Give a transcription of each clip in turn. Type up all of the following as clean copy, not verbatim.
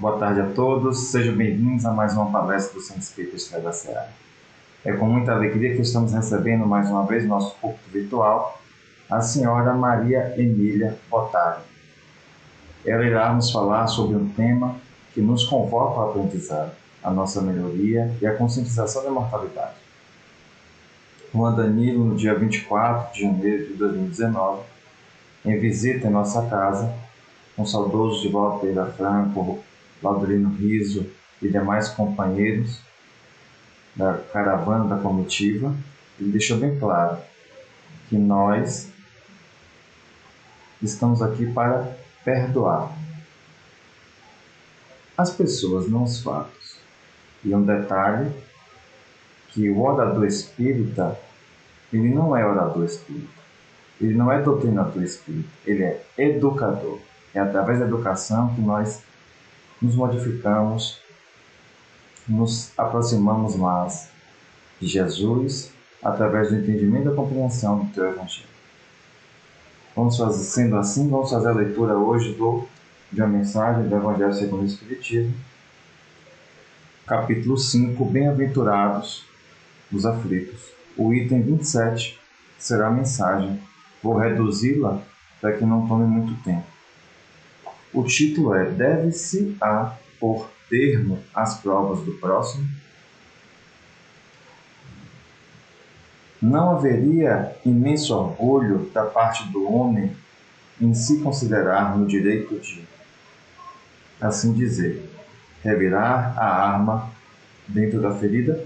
Boa tarde a todos, sejam bem-vindos a mais uma palestra do Centro Espírita Estrela da Seara. É com muita alegria que estamos recebendo mais uma vez nosso púlpito virtual, a senhora Maria Emília Botário. Ela irá nos falar sobre um tema que nos convoca ao aprendizado, a nossa melhoria e a conscientização da imortalidade. Juan Danilo, no dia 24 de janeiro de 2019, em visita em nossa casa, com saudoso Divaldo Pereira Franco, Laudolino Riso e demais companheiros da caravana da comitiva, ele deixou bem claro que nós estamos aqui para perdoar as pessoas, não os fatos. E um detalhe, que o orador espírita, ele não é orador espírita, ele não é doutrinador espírita, ele é educador. É através da educação que nós nos modificamos, nos aproximamos mais de Jesus através do entendimento e da compreensão do teu Evangelho. Sendo assim, vamos fazer a leitura hoje de uma mensagem do Evangelho segundo o Espiritismo, capítulo 5, Bem-aventurados os aflitos. O item 27 será a mensagem. Vou reduzi-la para que não tome muito tempo. O título é: Deve-se a pôr termo às provas do próximo? Não haveria imenso orgulho da parte do homem em se considerar no direito de, assim dizer, revirar a arma dentro da ferida?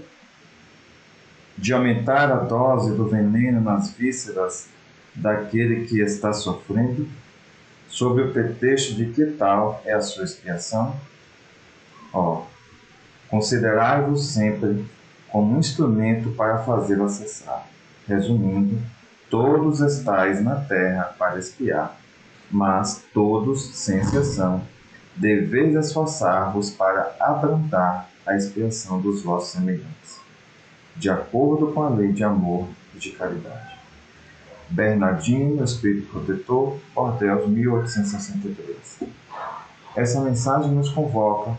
De aumentar a dose do veneno nas vísceras daquele que está sofrendo, sob o pretexto de que tal é a sua expiação? Considerai-vos sempre como um instrumento para fazê-la cessar. Resumindo, todos estáis na terra para expiar, mas todos, sem exceção, deveis esforçar-vos para abrandar a expiação dos vossos semelhantes, de acordo com a lei de amor e de caridade. Bernardino, Espírito Protetor, Ordelos, 1863. Essa mensagem nos convoca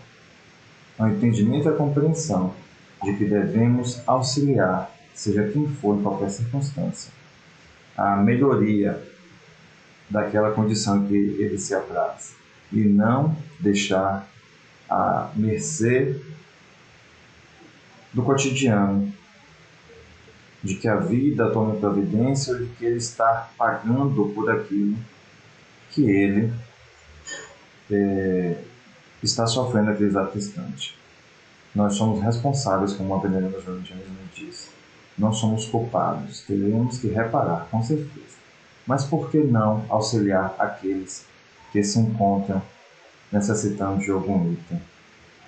ao entendimento e à compreensão de que devemos auxiliar, seja quem for em qualquer circunstância, a melhoria daquela condição que ele se apraz, e não deixar à mercê do cotidiano, de que a vida tome providência ou de que ele está pagando por aquilo que ele está sofrendo naquele exato instante. Nós somos responsáveis, como a Veneranda Joana de Ângeles nos diz. Não somos culpados, teremos que reparar, com certeza. Mas por que não auxiliar aqueles que se encontram necessitando de algum item?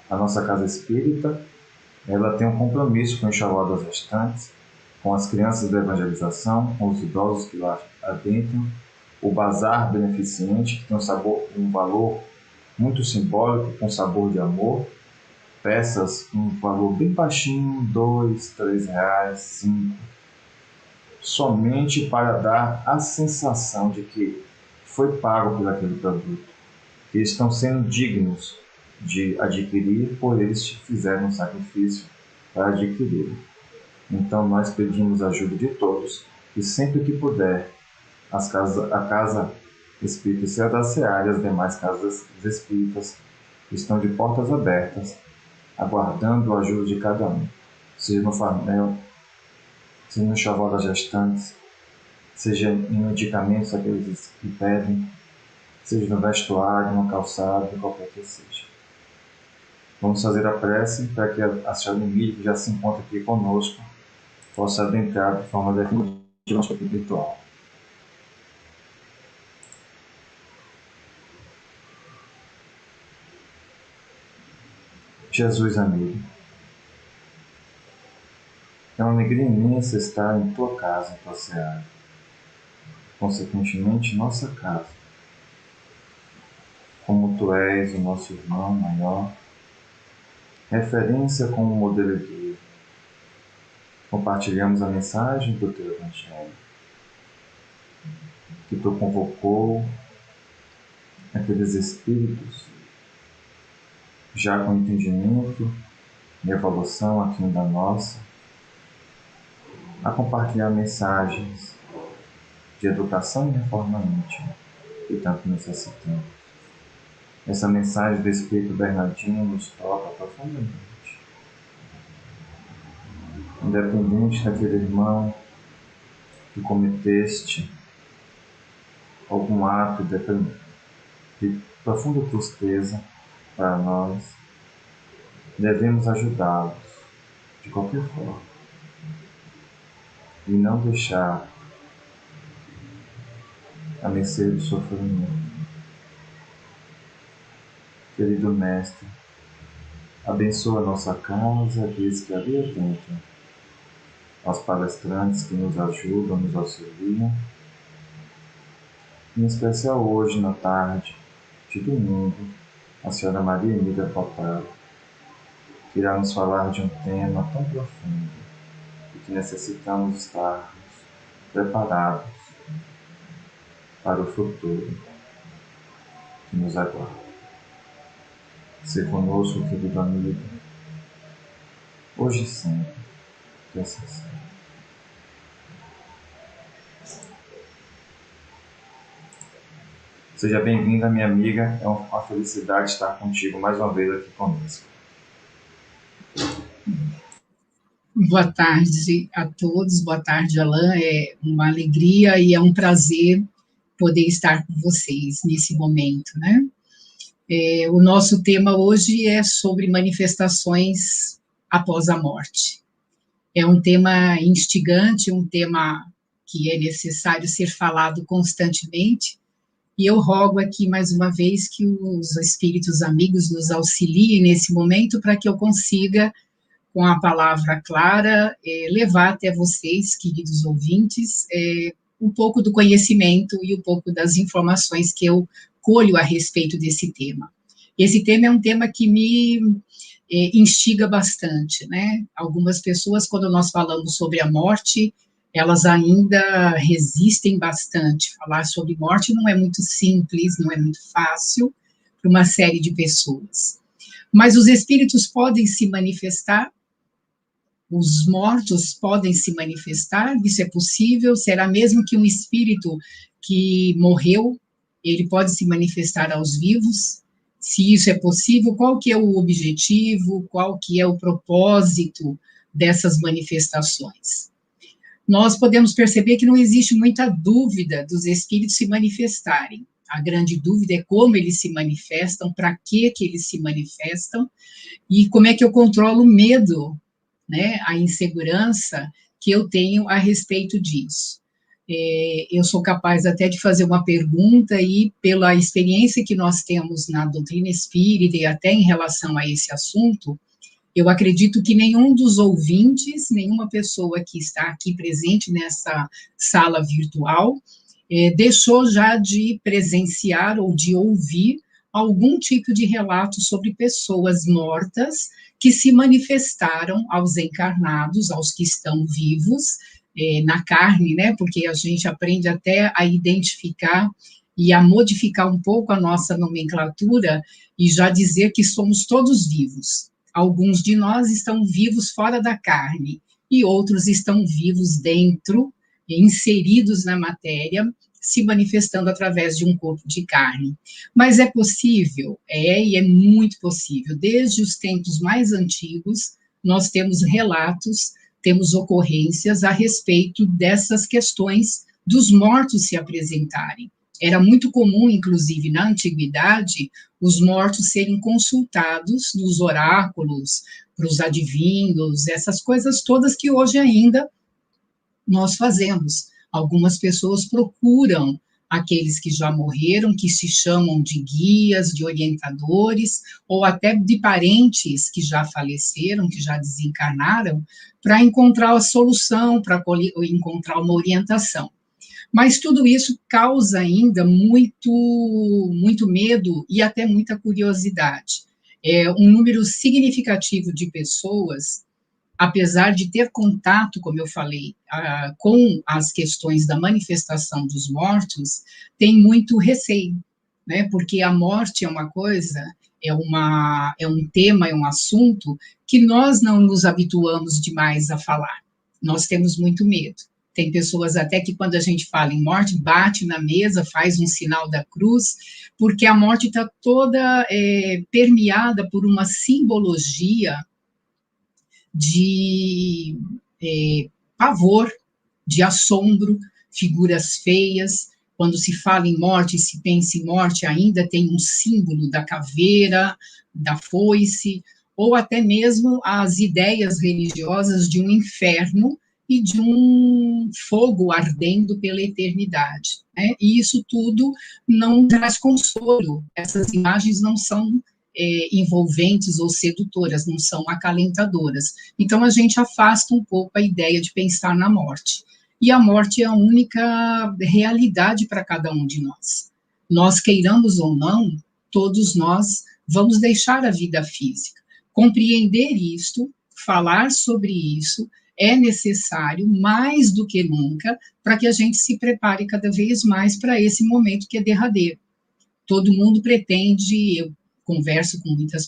A nossa casa espírita, ela tem um compromisso com o enxoval das gestantes, com as crianças da evangelização, com os idosos que lá adentram, o bazar beneficente, que tem um valor muito simbólico, com sabor de amor, peças com um valor bem baixinho, R$2, R$3, R$5, somente para dar a sensação de que foi pago por aquele produto, que estão sendo dignos de adquirir, por eles fizeram um sacrifício para adquirir. Então nós pedimos a ajuda de todos, e sempre que puder, a Casa Espírita Estrela da Seara e as demais casas espíritas estão de portas abertas, aguardando a ajuda de cada um, seja no farmel, seja no enxoval das gestantes, seja em medicamentos, aqueles que pedem, seja no vestuário, no calçado, qualquer que seja. Vamos fazer a prece para que a senhora Emília, que já se encontra aqui conosco, possa adentrar de forma definitiva no nosso espiritual. Jesus amigo, é uma alegria imensa estar em tua casa, em tua seara, consequentemente nossa casa. Como tu és o nosso irmão maior, referência como modelo de vida, compartilhamos a mensagem do teu Evangelho, que tu convocou aqueles espíritos já com entendimento e evolução aqui da nossa, a compartilhar mensagens de educação e reforma íntima que tanto necessitamos. Essa mensagem do Espírito Bernardino nos toca profundamente. Independente daquele irmão que cometeste algum ato de profunda tristeza para nós, devemos ajudá-los de qualquer forma e não deixar a mercê do sofrimento. Querido Mestre, abençoa a nossa casa, diz que ali atento aos palestrantes que nos ajudam, nos auxiliam, em especial hoje, na tarde de domingo, a senhora Maria Emília Potaro, que irá nos falar de um tema tão profundo e que necessitamos estar preparados para o futuro que nos aguarda. Se conosco, querido amigo, hoje e sempre, que assim seja. Seja bem-vinda, minha amiga. É uma felicidade estar contigo mais uma vez aqui conosco. Boa tarde a todos, boa tarde, Alain. É uma alegria e é um prazer poder estar com vocês nesse momento, né? O nosso tema hoje é sobre manifestações após a morte. É um tema instigante, um tema que é necessário ser falado constantemente, e eu rogo aqui mais uma vez que os espíritos amigos nos auxiliem nesse momento para que eu consiga, com a palavra clara, levar até vocês, queridos ouvintes, um pouco do conhecimento e um pouco das informações que eu colho a respeito desse tema. Esse tema é um tema que me instiga bastante, né? Algumas pessoas, quando nós falamos sobre a morte, elas ainda resistem bastante. Falar sobre morte não é muito simples, não é muito fácil para uma série de pessoas. Mas os espíritos podem se manifestar, os mortos podem se manifestar, isso é possível? Será mesmo que um espírito que morreu, ele pode se manifestar aos vivos? Se isso é possível, qual que é o objetivo, qual que é o propósito dessas manifestações? Nós podemos perceber que não existe muita dúvida dos espíritos se manifestarem. A grande dúvida é como eles se manifestam, para que eles se manifestam, e como é que eu controlo o medo, né, a insegurança que eu tenho a respeito disso. Eu sou capaz até de fazer uma pergunta e, pela experiência que nós temos na doutrina espírita e até em relação a esse assunto, eu acredito que nenhum dos ouvintes, nenhuma pessoa que está aqui presente nessa sala virtual, deixou já de presenciar ou de ouvir algum tipo de relato sobre pessoas mortas que se manifestaram aos encarnados, aos que estão vivos, na carne, né? Porque a gente aprende até a identificar e a modificar um pouco a nossa nomenclatura e já dizer que somos todos vivos. Alguns de nós estão vivos fora da carne e outros estão vivos dentro, inseridos na matéria, se manifestando através de um corpo de carne. Mas é possível? E é muito possível. Desde os tempos mais antigos, nós temos relatos, temos ocorrências a respeito dessas questões dos mortos se apresentarem. Era muito comum, inclusive na antiguidade, os mortos serem consultados nos oráculos, para os adivinhos, essas coisas todas que hoje ainda nós fazemos. Algumas pessoas procuram aqueles que já morreram, que se chamam de guias, de orientadores, ou até de parentes que já faleceram, que já desencarnaram, para encontrar a solução, para encontrar uma orientação. Mas tudo isso causa ainda muito medo e até muita curiosidade. Um número significativo de pessoas, apesar de ter contato, como eu falei, com as questões da manifestação dos mortos, tem muito receio, né? Porque a morte é uma coisa, é um tema, é um assunto que nós não nos habituamos demais a falar. Nós temos muito medo. Tem pessoas até que, quando a gente fala em morte, bate na mesa, faz um sinal da cruz, porque a morte está toda permeada por uma simbologia de pavor, de assombro, figuras feias. Quando se fala em morte, se pensa em morte, ainda tem um símbolo da caveira, da foice, ou até mesmo as ideias religiosas de um inferno e de um fogo ardendo pela eternidade, né? E isso tudo não traz consolo, essas imagens não são envolventes ou sedutoras, não são acalentadoras. Então, a gente afasta um pouco a ideia de pensar na morte. E a morte é a única realidade para cada um de nós. Nós queiramos ou não, todos nós vamos deixar a vida física. Compreender isto, falar sobre isso, é necessário, mais do que nunca, para que a gente se prepare cada vez mais para esse momento que é derradeiro. Todo mundo pretende, eu converso com muitas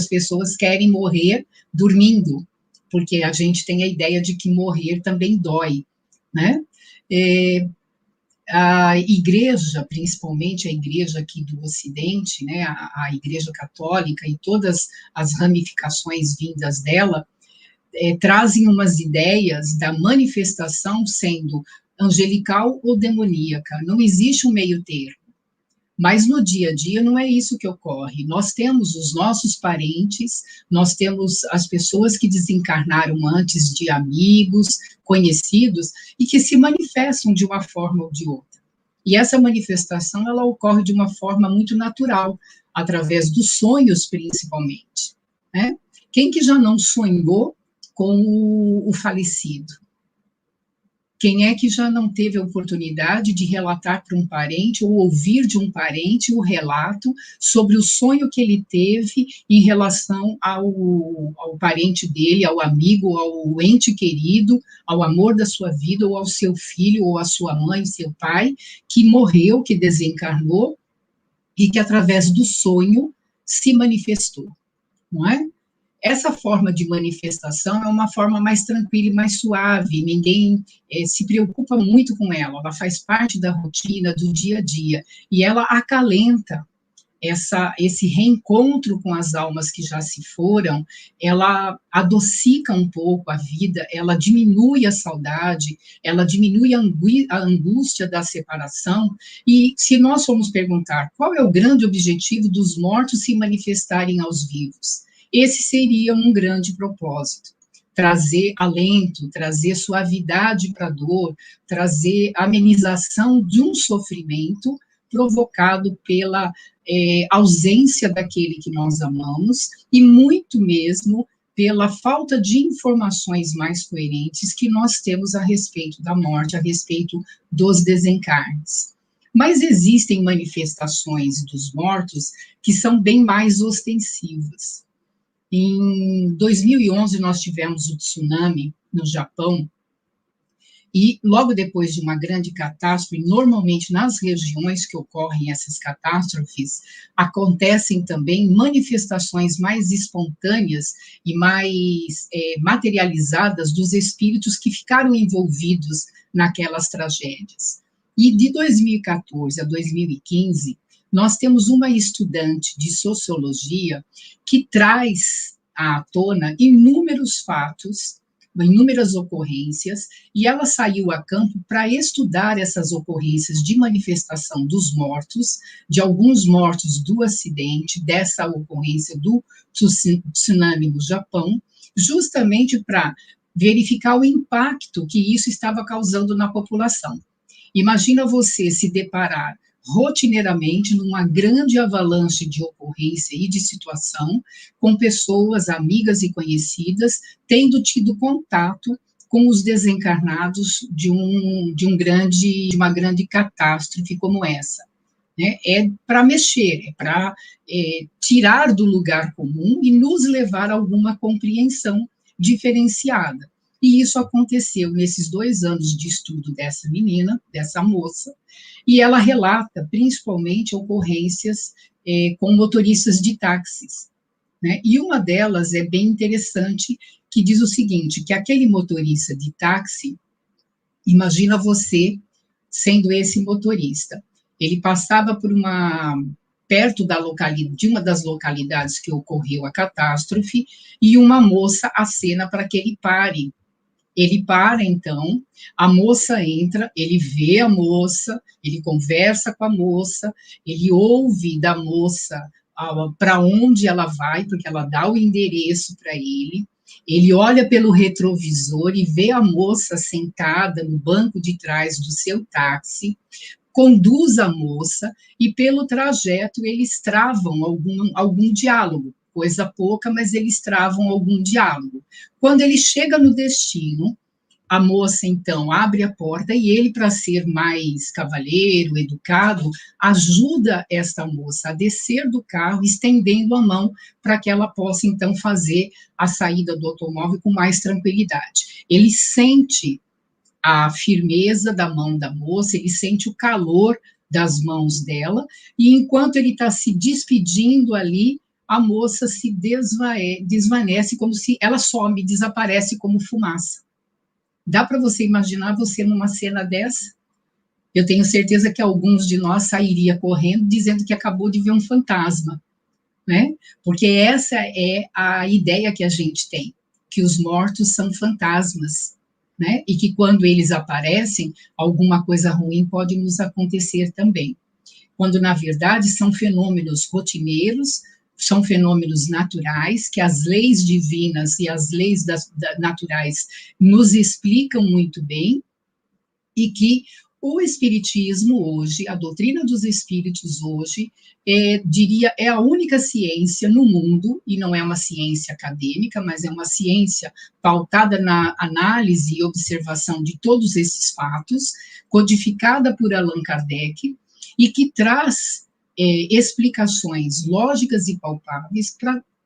pessoas querem morrer dormindo, porque a gente tem a ideia de que morrer também dói, né? A igreja, principalmente a igreja aqui do Ocidente, né, a igreja católica e todas as ramificações vindas dela, trazem umas ideias da manifestação sendo angelical ou demoníaca, não existe um meio termo. Mas no dia a dia não é isso que ocorre. Nós temos os nossos parentes, nós temos as pessoas que desencarnaram antes de amigos, conhecidos, e que se manifestam de uma forma ou de outra. E essa manifestação, ela ocorre de uma forma muito natural, através dos sonhos, principalmente, né? Quem que já não sonhou com o falecido? Quem é que já não teve a oportunidade de relatar para um parente ou ouvir de um parente o relato sobre o sonho que ele teve em relação ao parente dele, ao amigo, ao ente querido, ao amor da sua vida, ou ao seu filho, ou à sua mãe, seu pai, que morreu, que desencarnou, e que através do sonho se manifestou, não é? Essa forma de manifestação é uma forma mais tranquila e mais suave, ninguém se preocupa muito com ela faz parte da rotina, do dia a dia, e ela acalenta esse reencontro com as almas que já se foram, ela adocica um pouco a vida, ela diminui a saudade, ela diminui a angústia da separação, e se nós formos perguntar qual é o grande objetivo dos mortos se manifestarem aos vivos, esse seria um grande propósito, trazer alento, trazer suavidade para a dor, trazer amenização de um sofrimento provocado pela ausência daquele que nós amamos, e muito mesmo pela falta de informações mais coerentes que nós temos a respeito da morte, a respeito dos desencarnes. Mas existem manifestações dos mortos que são bem mais ostensivas. Em 2011, nós tivemos o tsunami no Japão, e logo depois de uma grande catástrofe, normalmente nas regiões que ocorrem essas catástrofes, acontecem também manifestações mais espontâneas e mais materializadas dos espíritos que ficaram envolvidos naquelas tragédias. E de 2014 a 2015, nós temos uma estudante de sociologia que traz à tona inúmeros fatos, inúmeras ocorrências, e ela saiu a campo para estudar essas ocorrências de manifestação dos mortos, de alguns mortos do acidente, dessa ocorrência do tsunami no Japão, justamente para verificar o impacto que isso estava causando na população. Imagina você se deparar rotineiramente numa grande avalanche de ocorrência e de situação, com pessoas amigas e conhecidas tendo tido contato com os desencarnados de uma grande catástrofe como essa. Né? É para mexer, é para tirar do lugar comum e nos levar a alguma compreensão diferenciada. E isso aconteceu nesses 2 anos de estudo dessa menina, dessa moça, e ela relata principalmente ocorrências com motoristas de táxis, né? E uma delas é bem interessante, que diz o seguinte, que aquele motorista de táxi, imagina você sendo esse motorista, ele passava por perto de uma das localidades que ocorreu a catástrofe, e uma moça acena para que ele pare. Ele para, então, a moça entra, ele vê a moça, ele conversa com a moça, ele ouve da moça para onde ela vai, porque ela dá o endereço para ele olha pelo retrovisor e vê a moça sentada no banco de trás do seu táxi, conduz a moça e pelo trajeto eles travam algum diálogo, coisa pouca, mas eles travam algum diálogo. Quando ele chega no destino, a moça, então, abre a porta e ele, para ser mais cavalheiro, educado, ajuda esta moça a descer do carro, estendendo a mão para que ela possa, então, fazer a saída do automóvel com mais tranquilidade. Ele sente a firmeza da mão da moça, ele sente o calor das mãos dela, e enquanto ele está se despedindo ali, a moça se desvanece, como se ela some, desaparece como fumaça. Dá para você imaginar você numa cena dessa? Eu tenho certeza que alguns de nós sairia correndo dizendo que acabou de ver um fantasma, né? Porque essa é a ideia que a gente tem, que os mortos são fantasmas, né? E que quando eles aparecem, alguma coisa ruim pode nos acontecer também. Quando, na verdade, são fenômenos rotineiros, são fenômenos naturais, que as leis divinas e as leis naturais nos explicam muito bem, e que o espiritismo hoje, a doutrina dos espíritos hoje, diria, é a única ciência no mundo, e não é uma ciência acadêmica, mas é uma ciência pautada na análise e observação de todos esses fatos, codificada por Allan Kardec, e que traz explicações lógicas e palpáveis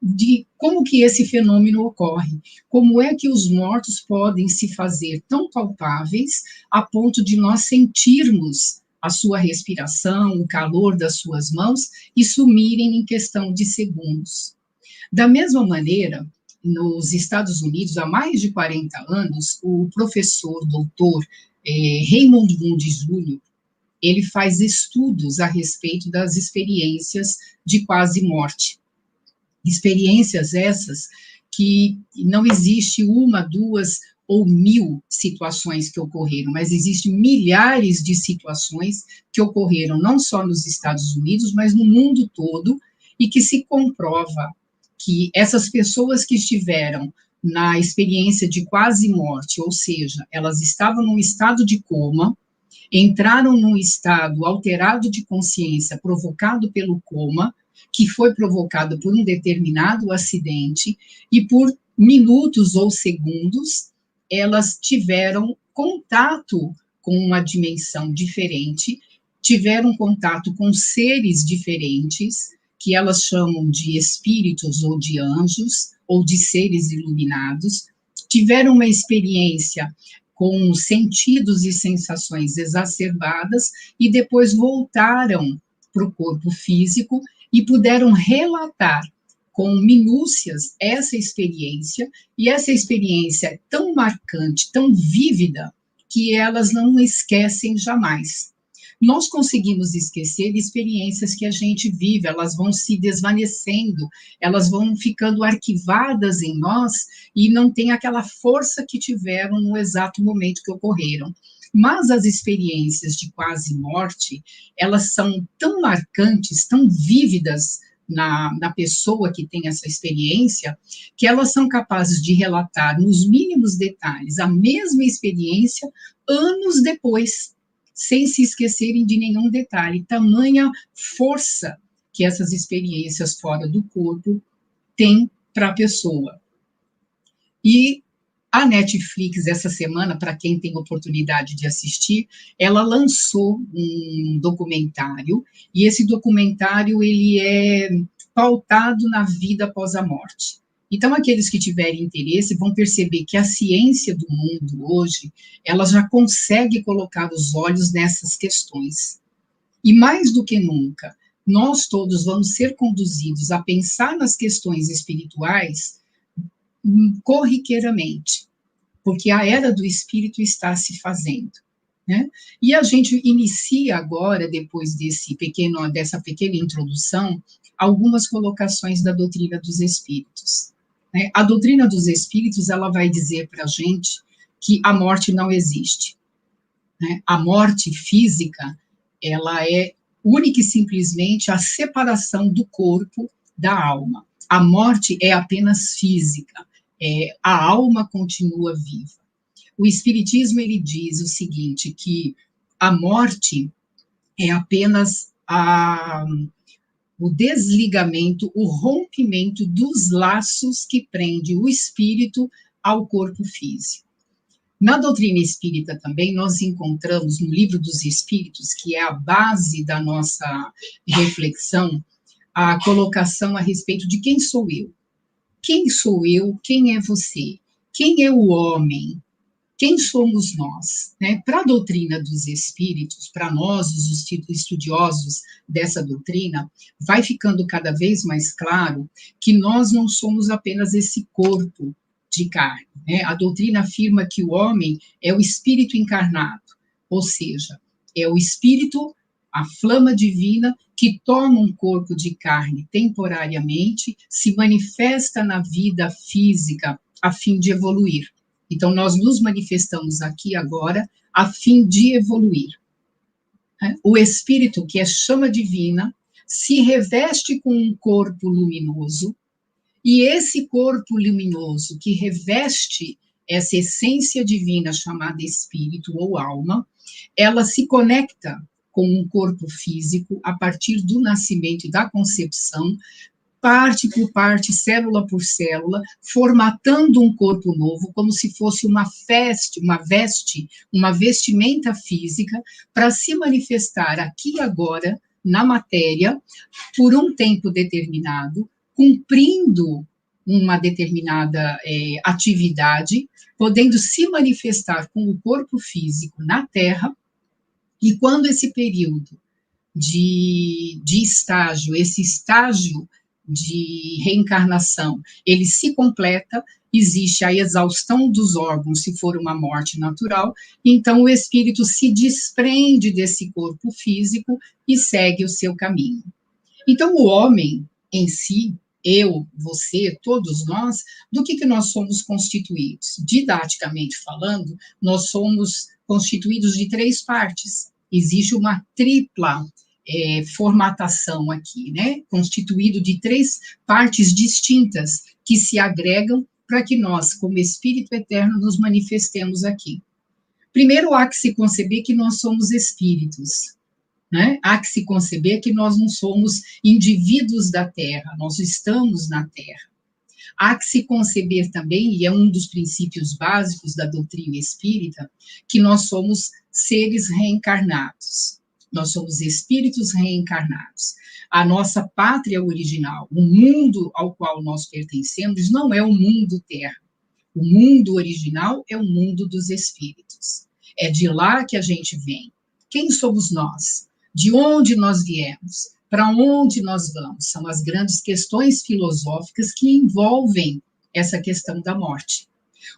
de como que esse fenômeno ocorre, como é que os mortos podem se fazer tão palpáveis a ponto de nós sentirmos a sua respiração, o calor das suas mãos e sumirem em questão de segundos. Da mesma maneira, nos Estados Unidos, há mais de 40 anos, o professor doutor Raymond Moody Jr., ele faz estudos a respeito das experiências de quase morte. Experiências essas que não existe uma, duas ou 1000 situações que ocorreram, mas existem milhares de situações que ocorreram não só nos Estados Unidos, mas no mundo todo, e que se comprova que essas pessoas que estiveram na experiência de quase morte, ou seja, elas estavam num estado de coma, entraram num estado alterado de consciência provocado pelo coma, que foi provocado por um determinado acidente, e por minutos ou segundos, elas tiveram contato com uma dimensão diferente, tiveram contato com seres diferentes, que elas chamam de espíritos ou de anjos, ou de seres iluminados, tiveram uma experiência com sentidos e sensações exacerbadas, e depois voltaram para o corpo físico e puderam relatar com minúcias essa experiência, e essa experiência é tão marcante, tão vívida, que elas não esquecem jamais. Nós conseguimos esquecer experiências que a gente vive, elas vão se desvanecendo, elas vão ficando arquivadas em nós e não tem aquela força que tiveram no exato momento que ocorreram. Mas as experiências de quase morte, elas são tão marcantes, tão vívidas na pessoa que tem essa experiência, que elas são capazes de relatar nos mínimos detalhes a mesma experiência anos depois, sem se esquecerem de nenhum detalhe. Tamanha força que essas experiências fora do corpo têm para a pessoa. E a Netflix, essa semana, para quem tem oportunidade de assistir, ela lançou um documentário, e esse documentário ele é pautado na vida após a morte. Então, aqueles que tiverem interesse vão perceber que a ciência do mundo hoje, ela já consegue colocar os olhos nessas questões. E mais do que nunca, nós todos vamos ser conduzidos a pensar nas questões espirituais corriqueiramente, porque a era do espírito está se fazendo, né? E a gente inicia agora, depois dessa pequena introdução, algumas colocações da doutrina dos espíritos, né? A doutrina dos espíritos, ela vai dizer para a gente que a morte não existe, né? A morte física, ela é única e simplesmente a separação do corpo da alma. A morte é apenas física, a alma continua viva. O Espiritismo, ele diz o seguinte, que a morte é apenas o desligamento, o rompimento dos laços que prende o espírito ao corpo físico. Na doutrina espírita também, nós encontramos no Livro dos Espíritos, que é a base da nossa reflexão, a colocação a respeito de quem sou eu. Quem sou eu? Quem é você? Quem é o homem? Quem somos nós? Né? Para a doutrina dos espíritos, para nós, os estudiosos dessa doutrina, vai ficando cada vez mais claro que nós não somos apenas esse corpo de carne, né? A doutrina afirma que o homem é o espírito encarnado, ou seja, é o espírito, a flama divina, que toma um corpo de carne temporariamente, se manifesta na vida física a fim de evoluir. Então, nós nos manifestamos aqui agora a fim de evoluir. O espírito, que é chama divina, se reveste com um corpo luminoso, e esse corpo luminoso que reveste essa essência divina chamada espírito ou alma, ela se conecta com um corpo físico a partir do nascimento e da concepção, parte por parte, célula por célula, formatando um corpo novo, como se fosse uma vestimenta física, para se manifestar aqui e agora, na matéria, por um tempo determinado, cumprindo uma determinada atividade, podendo se manifestar com o corpo físico na Terra, e quando esse período de estágio, esse estágio de reencarnação, ele se completa, existe a exaustão dos órgãos, se for uma morte natural, então o espírito se desprende desse corpo físico e segue o seu caminho. Então, o homem em si, eu, você, todos nós, do que nós somos constituídos? Didaticamente falando, nós somos constituídos de 3 partes. Existe uma tripla formatação aqui, né? Constituído de 3 partes distintas que se agregam para que nós, como Espírito Eterno, nos manifestemos aqui. Primeiro, há que se conceber que nós somos espíritos, né? Há que se conceber que nós não somos indivíduos da Terra, nós estamos na Terra. Há que se conceber também, e é um dos princípios básicos da doutrina espírita, que nós somos seres reencarnados. Nós somos espíritos reencarnados. A nossa pátria original, o mundo ao qual nós pertencemos, não é o mundo Terra. O mundo original é o mundo dos espíritos. É de lá que a gente vem. Quem somos nós? De onde nós viemos? Para onde nós vamos? São as grandes questões filosóficas que envolvem essa questão da morte.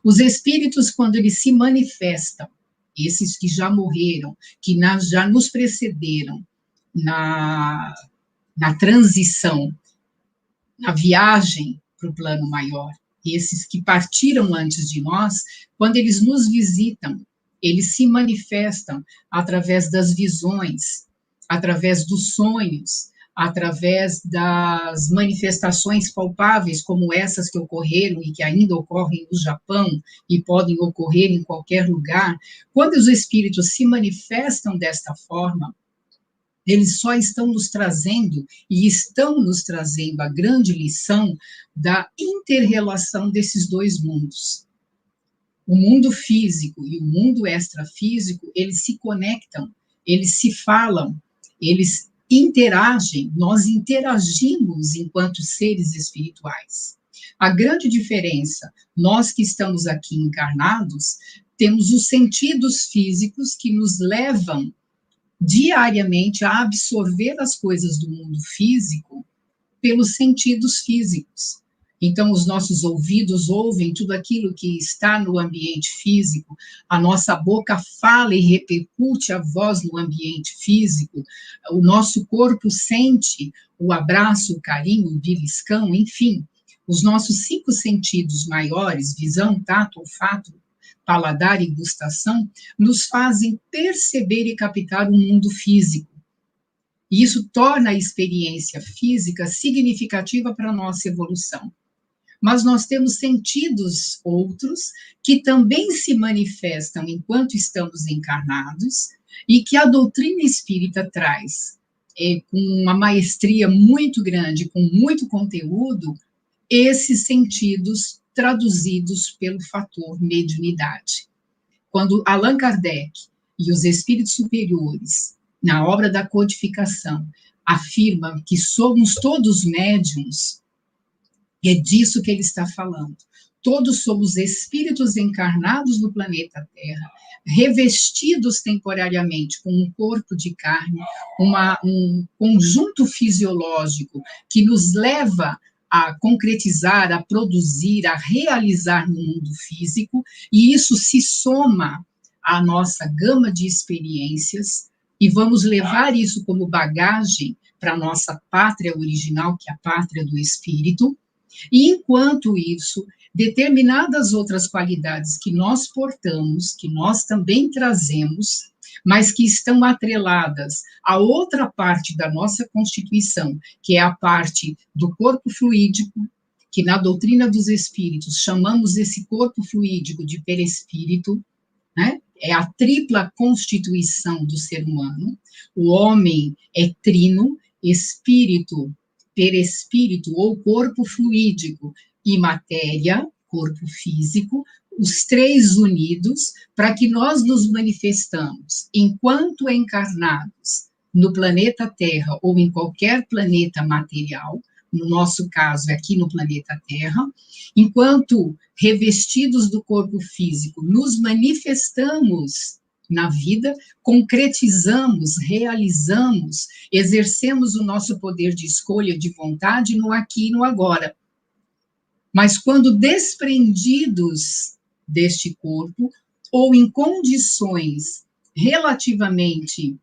Os espíritos, quando eles se manifestam, esses que já morreram, que já nos precederam na transição, na viagem para o plano maior, esses que partiram antes de nós, quando eles nos visitam, eles se manifestam através das visões, através dos sonhos, através das manifestações palpáveis, como essas que ocorreram e que ainda ocorrem no Japão e podem ocorrer em qualquer lugar. Quando os espíritos se manifestam desta forma, eles só estão nos trazendo, e estão nos trazendo a grande lição da inter-relação desses 2 mundos. O mundo físico e o mundo extrafísico, eles se conectam, eles se falam, eles interagem, nós interagimos enquanto seres espirituais. A grande diferença, nós que estamos aqui encarnados, temos os sentidos físicos que nos levam diariamente a absorver as coisas do mundo físico pelos sentidos físicos. Então, os nossos ouvidos ouvem tudo aquilo que está no ambiente físico, a nossa boca fala e repercute a voz no ambiente físico, o nosso corpo sente o abraço, o carinho, o beliscão, enfim, os nossos 5 sentidos maiores, visão, tato, olfato, paladar e gustação, nos fazem perceber e captar o mundo físico. E isso torna a experiência física significativa para a nossa evolução. Mas nós temos sentidos outros que também se manifestam enquanto estamos encarnados e que a doutrina espírita traz com uma maestria muito grande, com muito conteúdo, esses sentidos traduzidos pelo fator mediunidade. Quando Allan Kardec e os espíritos superiores, na obra da codificação, afirmam que somos todos médiuns, é disso que ele está falando. Todos somos espíritos encarnados no planeta Terra, revestidos temporariamente com um corpo de carne, um conjunto fisiológico que nos leva a concretizar, a produzir, a realizar no mundo físico, e isso se soma à nossa gama de experiências, e vamos levar isso como bagagem para a nossa pátria original, que é a pátria do espírito, e enquanto isso, determinadas outras qualidades que nós portamos, que nós também trazemos, mas que estão atreladas a outra parte da nossa constituição, que é a parte do corpo fluídico, que na doutrina dos espíritos chamamos esse corpo fluídico de perispírito, né? É a tripla constituição do ser humano. O homem é trino, espírito, perispírito ou corpo fluídico e matéria, corpo físico, os 3 unidos, para que nós nos manifestamos enquanto encarnados no planeta Terra ou em qualquer planeta material, no nosso caso aqui no planeta Terra, enquanto revestidos do corpo físico, nos manifestamos na vida, concretizamos, realizamos, exercemos o nosso poder de escolha, de vontade no aqui e no agora. Mas quando desprendidos deste corpo, ou em condições relativamente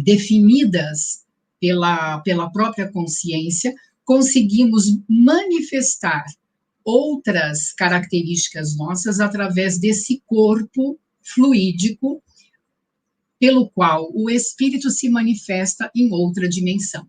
definidas pela própria consciência, conseguimos manifestar outras características nossas através desse corpo fluídico, pelo qual o espírito se manifesta em outra dimensão.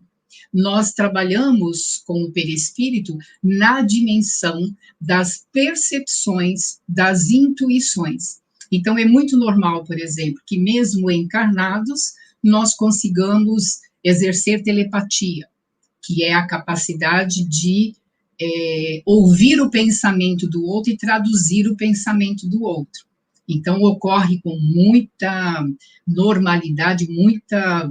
Nós trabalhamos com o perispírito na dimensão das percepções, das intuições. Então, é muito normal, por exemplo, que mesmo encarnados, nós consigamos exercer telepatia, que é a capacidade de ouvir o pensamento do outro e traduzir o pensamento do outro. Então, ocorre com muita normalidade, muita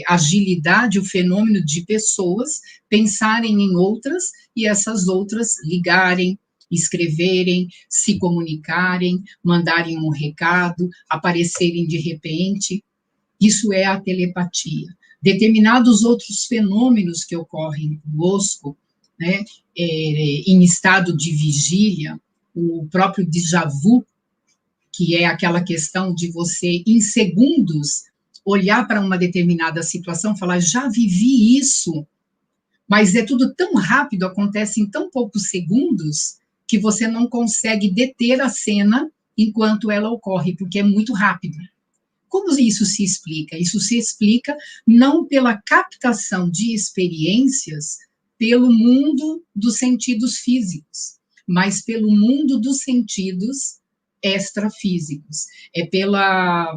agilidade o fenômeno de pessoas pensarem em outras e essas outras ligarem, escreverem, se comunicarem, mandarem um recado, aparecerem de repente. Isso é a telepatia. Determinados outros fenômenos que ocorrem conosco, né, em estado de vigília, o próprio déjà vu, que é aquela questão de você, em segundos, olhar para uma determinada situação e falar, já vivi isso, mas é tudo tão rápido, acontece em tão poucos segundos, que você não consegue deter a cena enquanto ela ocorre, porque é muito rápido. Como isso se explica? Isso se explica não pela captação de experiências pelo mundo dos sentidos físicos, mas pelo mundo dos sentidos extrafísicos. É pela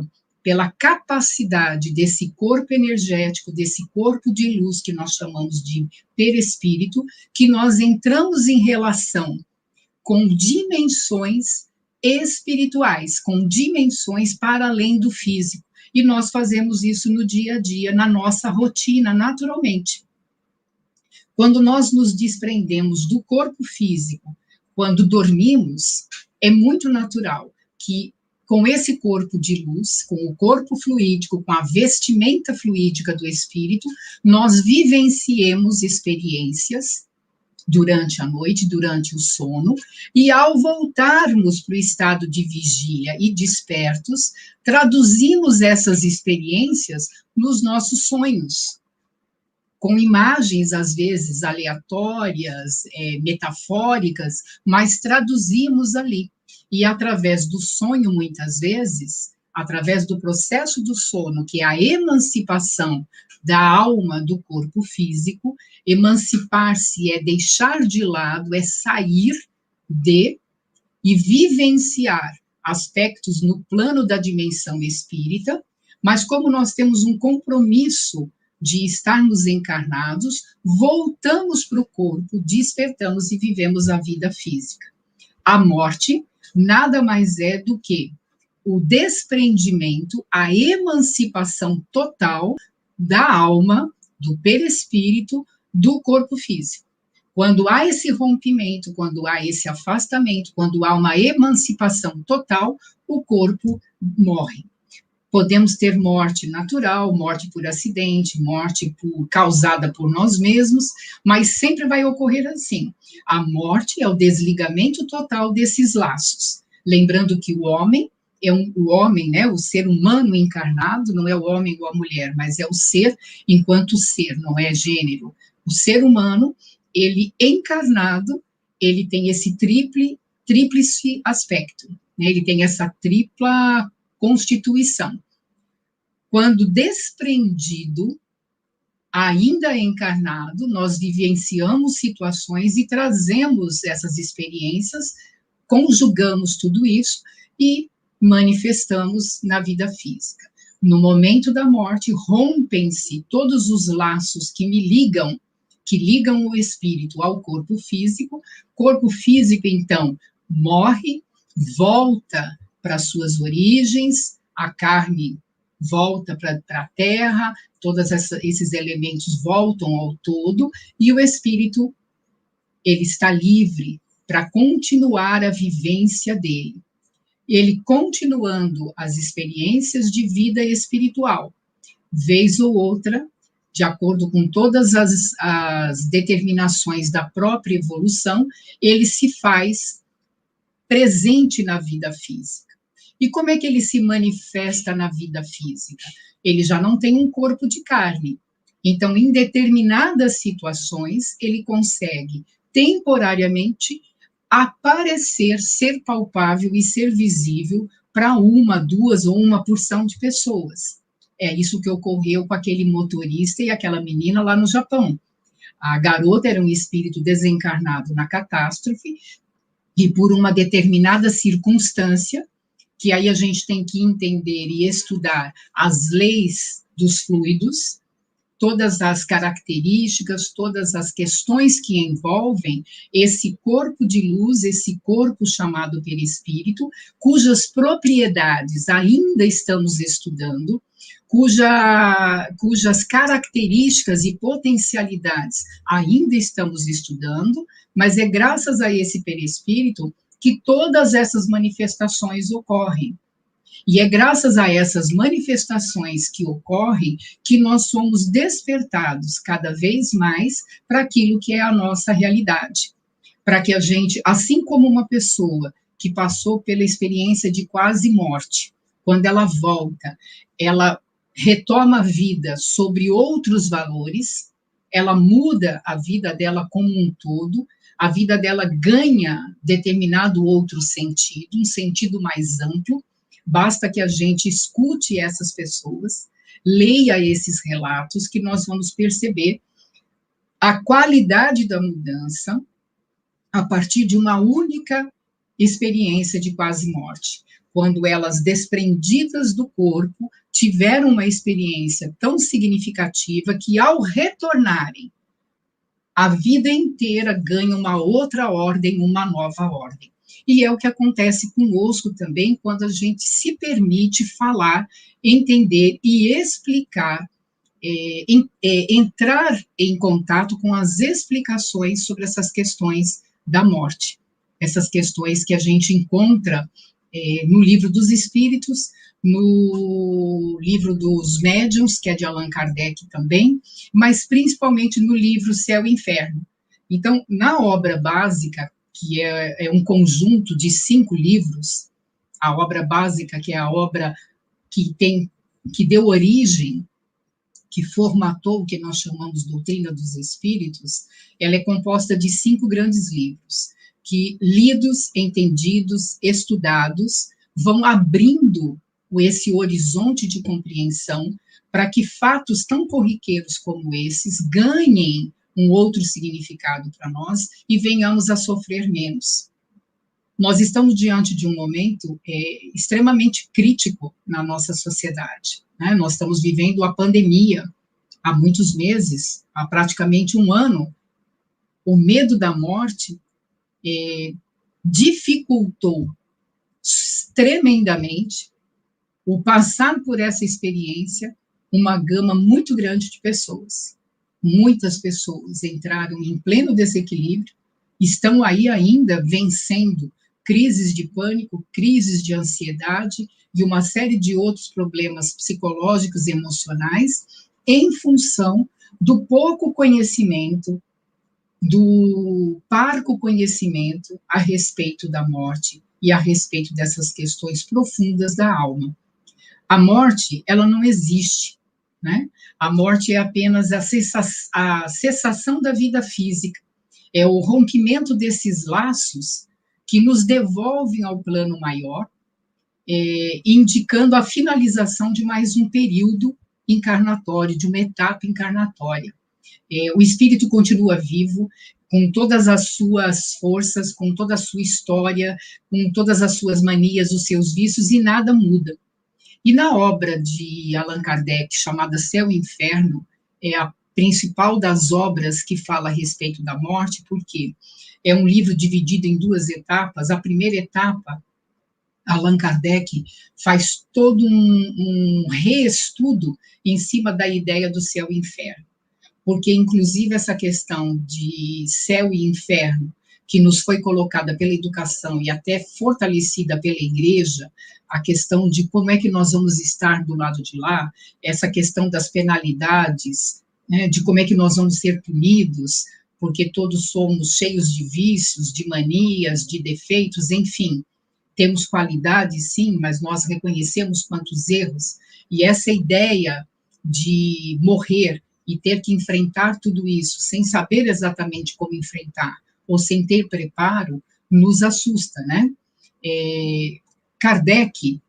capacidade desse corpo energético, desse corpo de luz que nós chamamos de perispírito, que nós entramos em relação com dimensões espirituais, com dimensões para além do físico. E nós fazemos isso no dia a dia, na nossa rotina, naturalmente. Quando nós nos desprendemos do corpo físico, quando dormimos, é muito natural que com esse corpo de luz, com o corpo fluídico, com a vestimenta fluídica do espírito, nós vivenciemos experiências durante a noite, durante o sono, e ao voltarmos para o estado de vigília e despertos, traduzimos essas experiências nos nossos sonhos, com imagens, às vezes, aleatórias, metafóricas, mas traduzimos ali. E através do sonho, muitas vezes, através do processo do sono, que é a emancipação da alma do corpo físico, emancipar-se é deixar de lado, é sair de e vivenciar aspectos no plano da dimensão espírita, mas como nós temos um compromisso de estarmos encarnados, voltamos para o corpo, despertamos e vivemos a vida física. A morte nada mais é do que o desprendimento, a emancipação total da alma, do perispírito, do corpo físico. Quando há esse rompimento, quando há esse afastamento, quando há uma emancipação total, o corpo morre. Podemos ter morte natural, morte por acidente, morte causada por nós mesmos, mas sempre vai ocorrer assim. A morte é o desligamento total desses laços. Lembrando que o homem o homem, né, o ser humano encarnado, não é o homem ou a mulher, mas é o ser enquanto ser, não é gênero. O ser humano, ele encarnado, ele tem esse tríplice aspecto, né, ele tem essa tripla constituição. Quando desprendido, ainda encarnado, nós vivenciamos situações e trazemos essas experiências, conjugamos tudo isso e manifestamos na vida física. No momento da morte, rompem-se todos os laços que ligam o espírito ao corpo físico. Corpo físico, então, morre, volta para suas origens, a carne volta para a terra, todos esses elementos voltam ao todo, e o espírito, ele está livre para continuar a vivência dele. Ele continuando as experiências de vida espiritual, vez ou outra, de acordo com todas as determinações da própria evolução, ele se faz presente na vida física. E como é que ele se manifesta na vida física? Ele já não tem um corpo de carne. Então, em determinadas situações, ele consegue temporariamente aparecer, ser palpável e ser visível para uma, duas ou uma porção de pessoas. É isso que ocorreu com aquele motorista e aquela menina lá no Japão. A garota era um espírito desencarnado na catástrofe e por uma determinada circunstância, que aí a gente tem que entender e estudar as leis dos fluidos, todas as características, todas as questões que envolvem esse corpo de luz, esse corpo chamado perispírito, cujas propriedades ainda estamos estudando, cujas características e potencialidades ainda estamos estudando, mas é graças a esse perispírito que todas essas manifestações ocorrem. E é graças a essas manifestações que ocorrem que nós somos despertados cada vez mais para aquilo que é a nossa realidade. Para que a gente, assim como uma pessoa que passou pela experiência de quase morte, quando ela volta, ela retoma a vida sobre outros valores, ela muda a vida dela como um todo, a vida dela ganha determinado outro sentido, um sentido mais amplo. Basta que a gente escute essas pessoas, leia esses relatos, que nós vamos perceber a qualidade da mudança a partir de uma única experiência de quase morte. Quando elas, desprendidas do corpo, tiveram uma experiência tão significativa que, ao retornarem, a vida inteira ganha uma outra ordem, uma nova ordem. E é o que acontece conosco também quando a gente se permite falar, entender e explicar entrar em contato com as explicações sobre essas questões da morte, essas questões que a gente encontra no Livro dos Espíritos, no Livro dos Médiuns, que é de Allan Kardec também, mas principalmente no livro Céu e Inferno. Então, na obra básica, que é um conjunto de 5 livros, a obra básica, que é a obra que deu origem, que formatou o que nós chamamos de Doutrina dos Espíritos, ela é composta de 5 grandes livros, que, lidos, entendidos, estudados, vão abrindo esse horizonte de compreensão para que fatos tão corriqueiros como esses ganhem um outro significado para nós e venhamos a sofrer menos. Nós estamos diante de um momento extremamente crítico na nossa sociedade, né? Nós estamos vivendo a pandemia há muitos meses, há praticamente um ano. O medo da morte dificultou tremendamente o passar por essa experiência uma gama muito grande de pessoas. Muitas pessoas entraram em pleno desequilíbrio, estão aí ainda vencendo crises de pânico, crises de ansiedade e uma série de outros problemas psicológicos e emocionais em função do pouco conhecimento, do parco conhecimento a respeito da morte e a respeito dessas questões profundas da alma. A morte, ela não existe, né? A morte é apenas a cessação da vida física, é o rompimento desses laços que nos devolvem ao plano maior, indicando a finalização de mais um período encarnatório, de uma etapa encarnatória. O espírito continua vivo, com todas as suas forças, com toda a sua história, com todas as suas manias, os seus vícios, e nada muda. E na obra de Allan Kardec, chamada Céu e Inferno, é a principal das obras que fala a respeito da morte, porque é um livro dividido em 2 etapas. A primeira etapa, Allan Kardec faz todo um reestudo em cima da ideia do céu e inferno, porque, inclusive, essa questão de céu e inferno, que nos foi colocada pela educação e até fortalecida pela igreja, a questão de como é que nós vamos estar do lado de lá, essa questão das penalidades, né, de como é que nós vamos ser punidos, porque todos somos cheios de vícios, de manias, de defeitos, enfim, temos qualidades, sim, mas nós reconhecemos quantos erros, e essa ideia de morrer e ter que enfrentar tudo isso sem saber exatamente como enfrentar, ou sem ter preparo, nos assusta, né?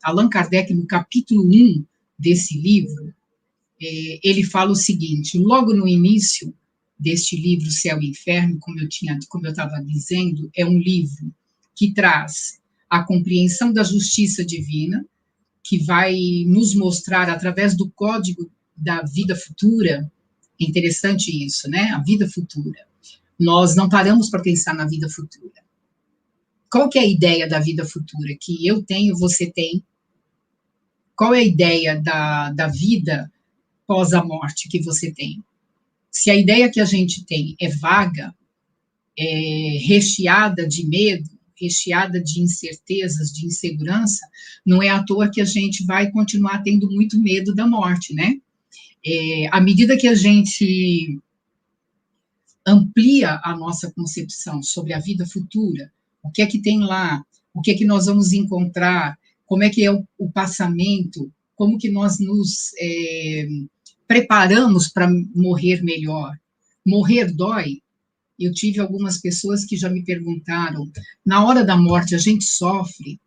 Allan Kardec, no capítulo 1 desse livro, ele fala o seguinte, logo no início deste livro, Céu e Inferno, como eu estava dizendo, é um livro que traz a compreensão da justiça divina, que vai nos mostrar, através do código da vida futura, interessante isso, né? A vida futura. Nós não paramos para pensar na vida futura. Qual que é a ideia da vida futura? Que eu tenho, você tem. Qual é a ideia da vida pós a morte que você tem? Se a ideia que a gente tem é vaga, recheada de medo, recheada de incertezas, de insegurança, não é à toa que a gente vai continuar tendo muito medo da morte, né? À medida que a gente amplia a nossa concepção sobre a vida futura, o que é que tem lá, o que é que nós vamos encontrar, como é que é o passamento, como que nós nos preparamos para morrer melhor. Morrer dói. Eu tive algumas pessoas que já me perguntaram, na hora da morte a gente sofre?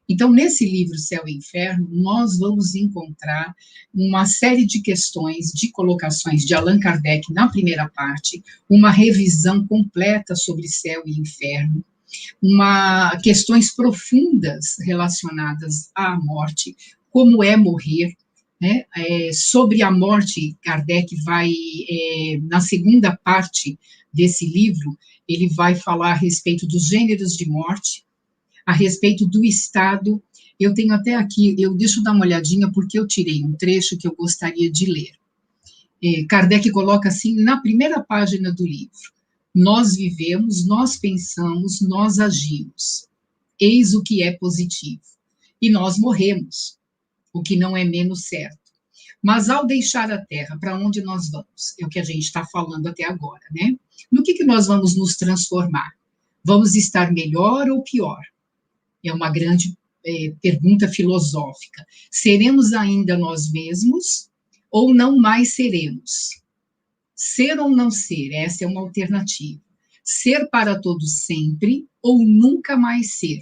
Então, nesse livro Céu e Inferno, nós vamos encontrar uma série de questões, de colocações de Allan Kardec na primeira parte, uma revisão completa sobre céu e inferno, questões profundas relacionadas à morte, como é morrer, né? Sobre a morte, Kardec vai, na segunda parte desse livro, ele vai falar a respeito dos gêneros de morte, a respeito do estado. Eu tenho até aqui, deixa eu dar uma olhadinha, porque eu tirei um trecho que eu gostaria de ler. Kardec coloca assim na primeira página do livro: nós vivemos, nós pensamos, nós agimos. Eis o que é positivo. E nós morremos, o que não é menos certo. Mas ao deixar a Terra, para onde nós vamos? É o que a gente está falando até agora, né? No que nós vamos nos transformar? Vamos estar melhor ou pior? É uma grande pergunta filosófica. Seremos ainda nós mesmos ou não mais seremos? Ser ou não ser, essa é uma alternativa. Ser para todos sempre ou nunca mais ser?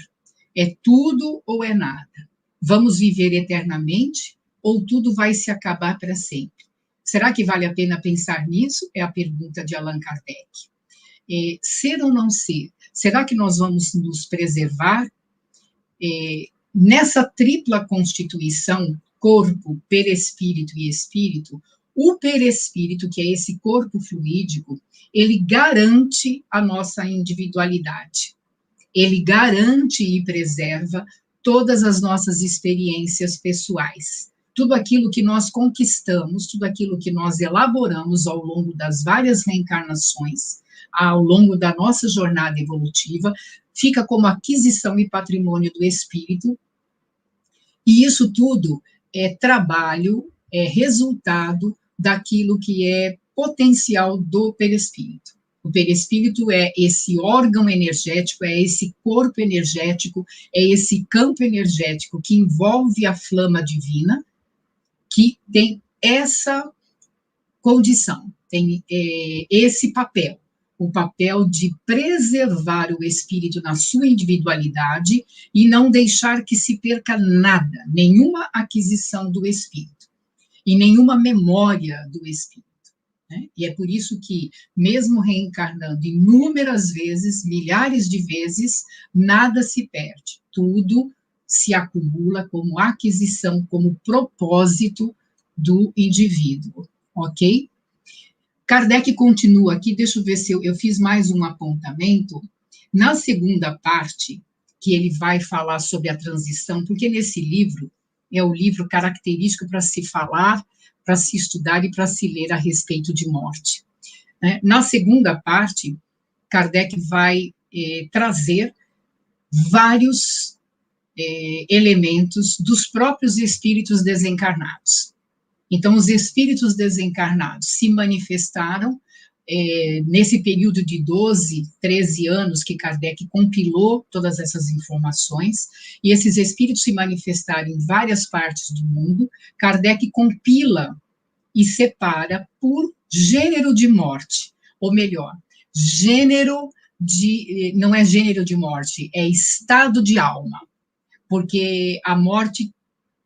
É tudo ou é nada? Vamos viver eternamente ou tudo vai se acabar para sempre? Será que vale a pena pensar nisso? É a pergunta de Allan Kardec. Ser ou não ser? Será que nós vamos nos preservar? Nessa tripla constituição, corpo, perispírito e espírito, o perispírito, que é esse corpo fluídico, ele garante a nossa individualidade. Ele garante e preserva todas as nossas experiências pessoais. Tudo aquilo que nós conquistamos, tudo aquilo que nós elaboramos ao longo das várias reencarnações, ao longo da nossa jornada evolutiva, fica como aquisição e patrimônio do espírito, e isso tudo é trabalho, é resultado daquilo que é potencial do perispírito. O perispírito é esse órgão energético, é esse corpo energético, é esse campo energético que envolve a flama divina, que tem essa condição, tem esse papel, o papel de preservar o espírito na sua individualidade e não deixar que se perca nada, nenhuma aquisição do espírito e nenhuma memória do espírito. Né? E é por isso que, mesmo reencarnando inúmeras vezes, milhares de vezes, nada se perde, tudo se acumula como aquisição, como propósito do indivíduo, ok? Kardec continua aqui, deixa eu ver se eu fiz mais um apontamento. Na segunda parte, que ele vai falar sobre a transição, porque nesse livro, é o livro característico para se falar, para se estudar e para se ler a respeito de morte. Na segunda parte, Kardec vai trazer vários elementos dos próprios espíritos desencarnados. Então, os espíritos desencarnados se manifestaram nesse período de 12, 13 anos que Kardec compilou todas essas informações, e esses espíritos se manifestaram em várias partes do mundo. Kardec compila e separa por gênero de morte, ou melhor, não é gênero de morte, é estado de alma, porque a morte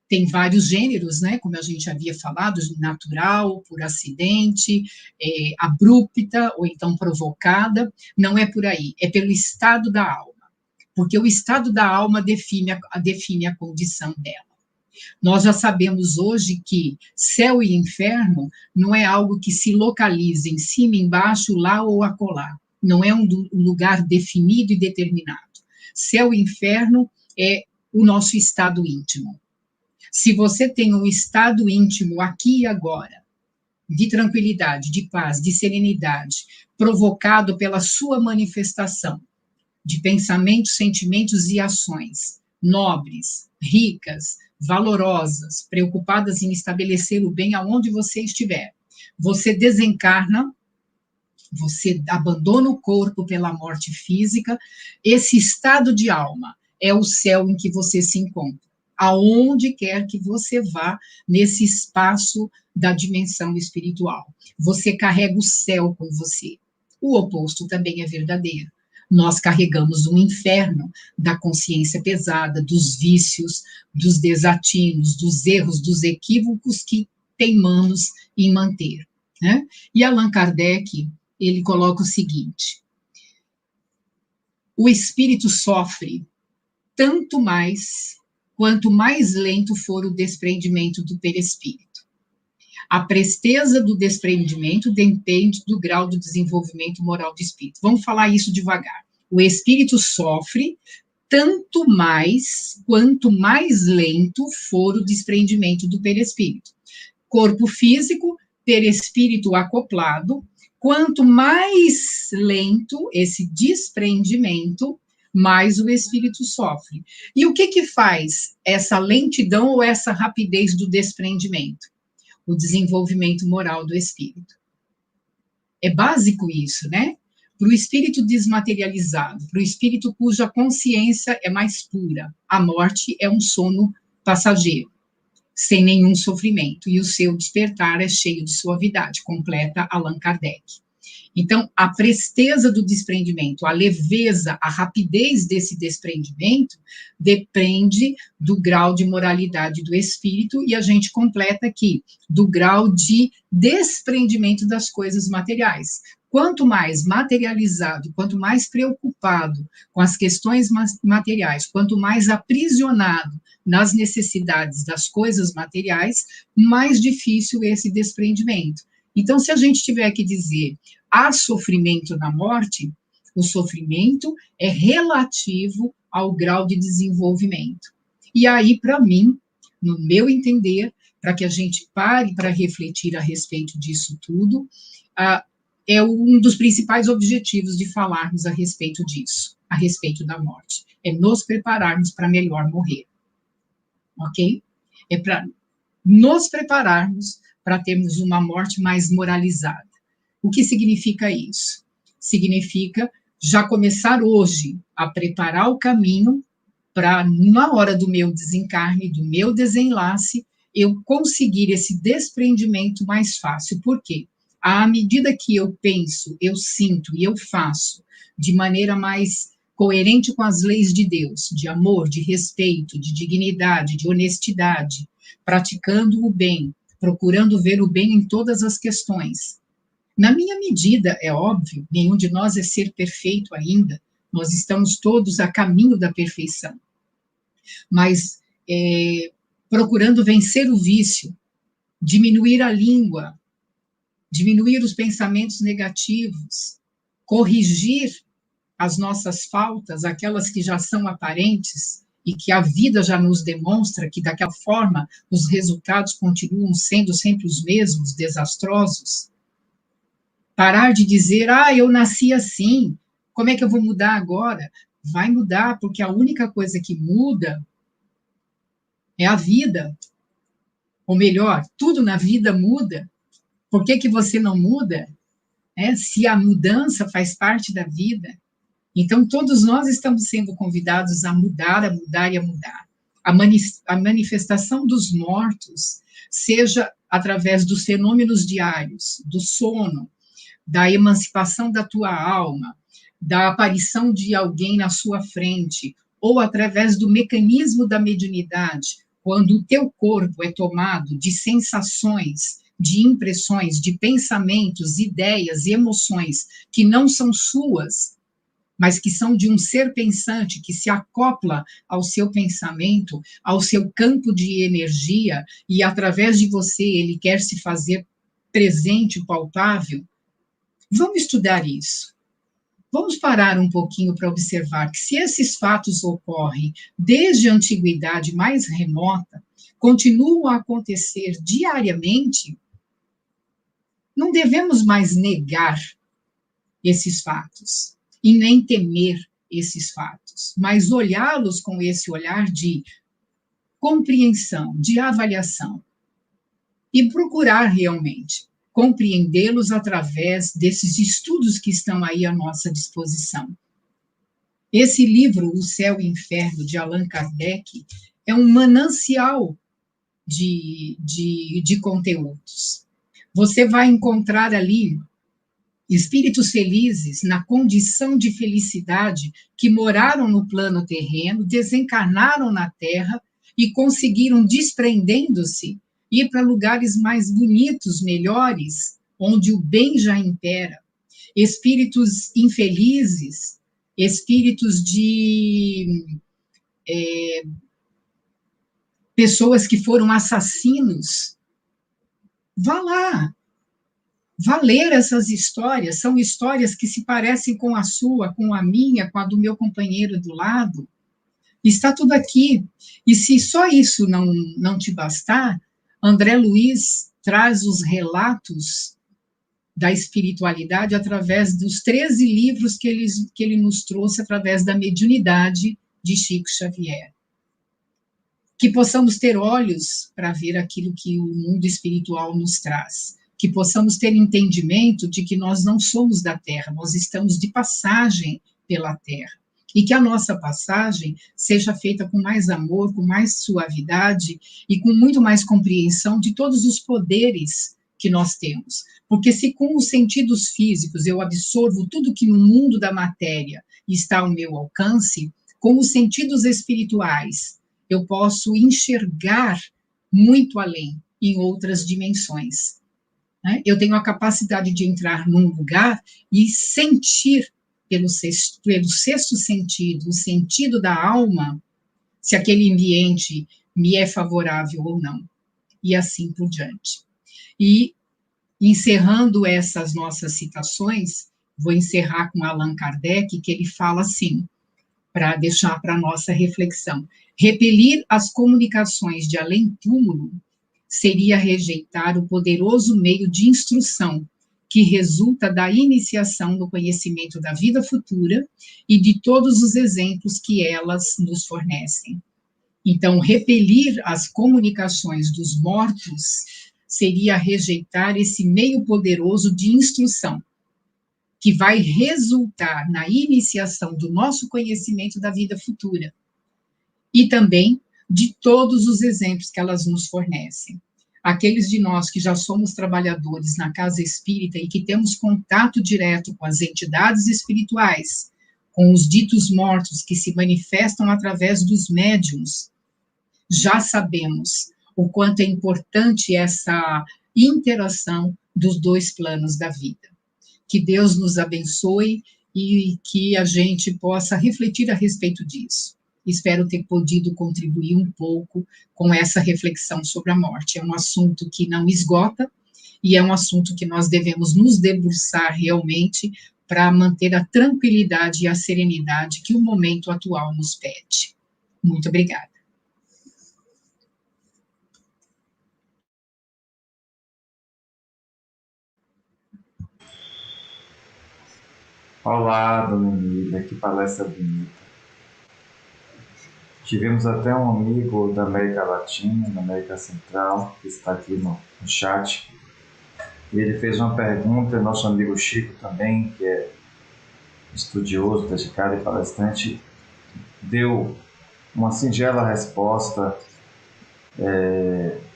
tem vários gêneros, né, como a gente havia falado, natural, por acidente, abrupta, ou então provocada, não é por aí, é pelo estado da alma, porque o estado da alma define a condição dela. Nós já sabemos hoje que céu e inferno não é algo que se localiza em cima, embaixo, lá ou acolá, não é um lugar definido e determinado. Céu e inferno é o nosso estado íntimo. Se você tem um estado íntimo aqui e agora, de tranquilidade, de paz, de serenidade, provocado pela sua manifestação de pensamentos, sentimentos e ações nobres, ricas, valorosas, preocupadas em estabelecer o bem aonde você estiver, você desencarna, você abandona o corpo pela morte física, esse estado de alma é o céu em que você se encontra. Aonde quer que você vá nesse espaço da dimensão espiritual. Você carrega o céu com você. O oposto também é verdadeiro. Nós carregamos um inferno da consciência pesada, dos vícios, dos desatinos, dos erros, dos equívocos que teimamos em manter. Né? E Allan Kardec, ele coloca o seguinte: o espírito sofre tanto mais quanto mais lento for o desprendimento do perispírito. A presteza do desprendimento depende do grau do desenvolvimento moral do espírito. Vamos falar isso devagar. O espírito sofre tanto mais quanto mais lento for o desprendimento do perispírito. Corpo físico perispírito acoplado, quanto mais lento esse desprendimento, mais o espírito sofre. E o que faz essa lentidão ou essa rapidez do desprendimento? O desenvolvimento moral do espírito. É básico isso, né? Para o espírito desmaterializado, para o espírito cuja consciência é mais pura, a morte é um sono passageiro, sem nenhum sofrimento, e o seu despertar é cheio de suavidade, completa Allan Kardec. Então, a presteza do desprendimento, a leveza, a rapidez desse desprendimento depende do grau de moralidade do espírito, e a gente completa aqui, do grau de desprendimento das coisas materiais. Quanto mais materializado, quanto mais preocupado com as questões materiais, quanto mais aprisionado nas necessidades das coisas materiais, mais difícil esse desprendimento. Então, se a gente tiver que dizer há sofrimento na morte, o sofrimento é relativo ao grau de desenvolvimento. E aí, para mim, no meu entender, para que a gente pare para refletir a respeito disso tudo, é um dos principais objetivos de falarmos a respeito disso, a respeito da morte. É nos prepararmos para melhor morrer. Ok? É para nos prepararmos para termos uma morte mais moralizada. O que significa isso? Significa já começar hoje a preparar o caminho para, na hora do meu desencarne, do meu desenlace, eu conseguir esse desprendimento mais fácil. Por quê? À medida que eu penso, eu sinto e eu faço de maneira mais coerente com as leis de Deus, de amor, de respeito, de dignidade, de honestidade, praticando o bem, procurando ver o bem em todas as questões. Na minha medida, é óbvio, nenhum de nós é ser perfeito ainda, nós estamos todos a caminho da perfeição. Mas procurando vencer o vício, diminuir a língua, diminuir os pensamentos negativos, corrigir as nossas faltas, aquelas que já são aparentes e que a vida já nos demonstra que daquela forma os resultados continuam sendo sempre os mesmos, desastrosos. Parar de dizer, eu nasci assim, como é que eu vou mudar agora? Vai mudar, porque a única coisa que muda é a vida. Ou melhor, tudo na vida muda. Por que você não muda? Se a mudança faz parte da vida. Então, todos nós estamos sendo convidados a mudar e a mudar. A manifestação dos mortos, seja através dos fenômenos diários, do sono, da emancipação da tua alma, da aparição de alguém na sua frente, ou através do mecanismo da mediunidade, quando o teu corpo é tomado de sensações, de impressões, de pensamentos, ideias e emoções que não são suas, mas que são de um ser pensante que se acopla ao seu pensamento, ao seu campo de energia, e através de você ele quer se fazer presente, palpável. Vamos estudar isso. Vamos parar um pouquinho para observar que se esses fatos ocorrem desde a antiguidade mais remota, continuam a acontecer diariamente, não devemos mais negar esses fatos e nem temer esses fatos, mas olhá-los com esse olhar de compreensão, de avaliação, e procurar realmente compreendê-los através desses estudos que estão aí à nossa disposição. Esse livro, O Céu e o Inferno, de Allan Kardec, é um manancial de conteúdos. Você vai encontrar ali espíritos felizes na condição de felicidade que moraram no plano terreno, desencarnaram na Terra e conseguiram, desprendendo-se, ir para lugares mais bonitos, melhores, onde o bem já impera. Espíritos infelizes, espíritos de pessoas que foram assassinos. Vá lá, vá ler essas histórias, são histórias que se parecem com a sua, com a minha, com a do meu companheiro do lado. Está tudo aqui. E se só isso não te bastar, André Luiz traz os relatos da espiritualidade através dos 13 livros que ele nos trouxe através da mediunidade de Chico Xavier. Que possamos ter olhos para ver aquilo que o mundo espiritual nos traz, que possamos ter entendimento de que nós não somos da Terra, nós estamos de passagem pela Terra, e que a nossa passagem seja feita com mais amor, com mais suavidade e com muito mais compreensão de todos os poderes que nós temos. Porque se com os sentidos físicos eu absorvo tudo que no mundo da matéria está ao meu alcance, com os sentidos espirituais eu posso enxergar muito além, em outras dimensões. Né? Eu tenho a capacidade de entrar num lugar e sentir, pelo sexto sentido, o sentido da alma, se aquele ambiente me é favorável ou não, e assim por diante. E, encerrando essas nossas citações, vou encerrar com Allan Kardec, que ele fala assim, para deixar para a nossa reflexão: repelir as comunicações de além-túmulo seria rejeitar o poderoso meio de instrução que resulta da iniciação no conhecimento da vida futura e de todos os exemplos que elas nos fornecem. Então, repelir as comunicações dos mortos seria rejeitar esse meio poderoso de instrução, que vai resultar na iniciação do nosso conhecimento da vida futura e também de todos os exemplos que elas nos fornecem. Aqueles de nós que já somos trabalhadores na casa espírita e que temos contato direto com as entidades espirituais, com os ditos mortos que se manifestam através dos médiuns, já sabemos o quanto é importante essa interação dos dois planos da vida. Que Deus nos abençoe e que a gente possa refletir a respeito disso. Espero ter podido contribuir um pouco com essa reflexão sobre a morte. É um assunto que não esgota e é um assunto que nós devemos nos debruçar realmente para manter a tranquilidade e a serenidade que o momento atual nos pede. Muito obrigada. Olá, dona Emília, que palestra bonita. Tivemos até um amigo da América Latina, da América Central, que está aqui no chat. E ele fez uma pergunta, nosso amigo Chico também, que é estudioso, dedicado e palestrante, deu uma singela resposta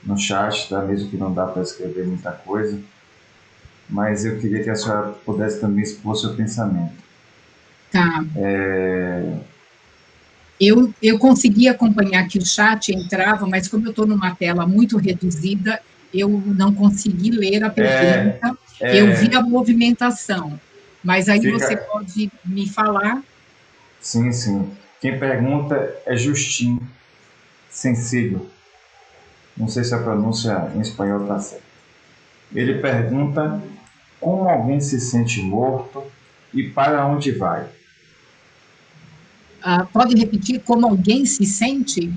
no chat, tá? Mesmo que não dá para escrever muita coisa, mas eu queria que a senhora pudesse também expor seu pensamento. Tá. Eu consegui acompanhar que o chat entrava, mas como eu estou numa tela muito reduzida, eu não consegui ler a pergunta. Eu vi a movimentação, mas aí você pode me falar? Sim, sim. Quem pergunta é Justin Sensível. Não sei se a pronúncia em espanhol está certa. Ele pergunta como alguém se sente morto e para onde vai. Pode repetir como alguém se sente?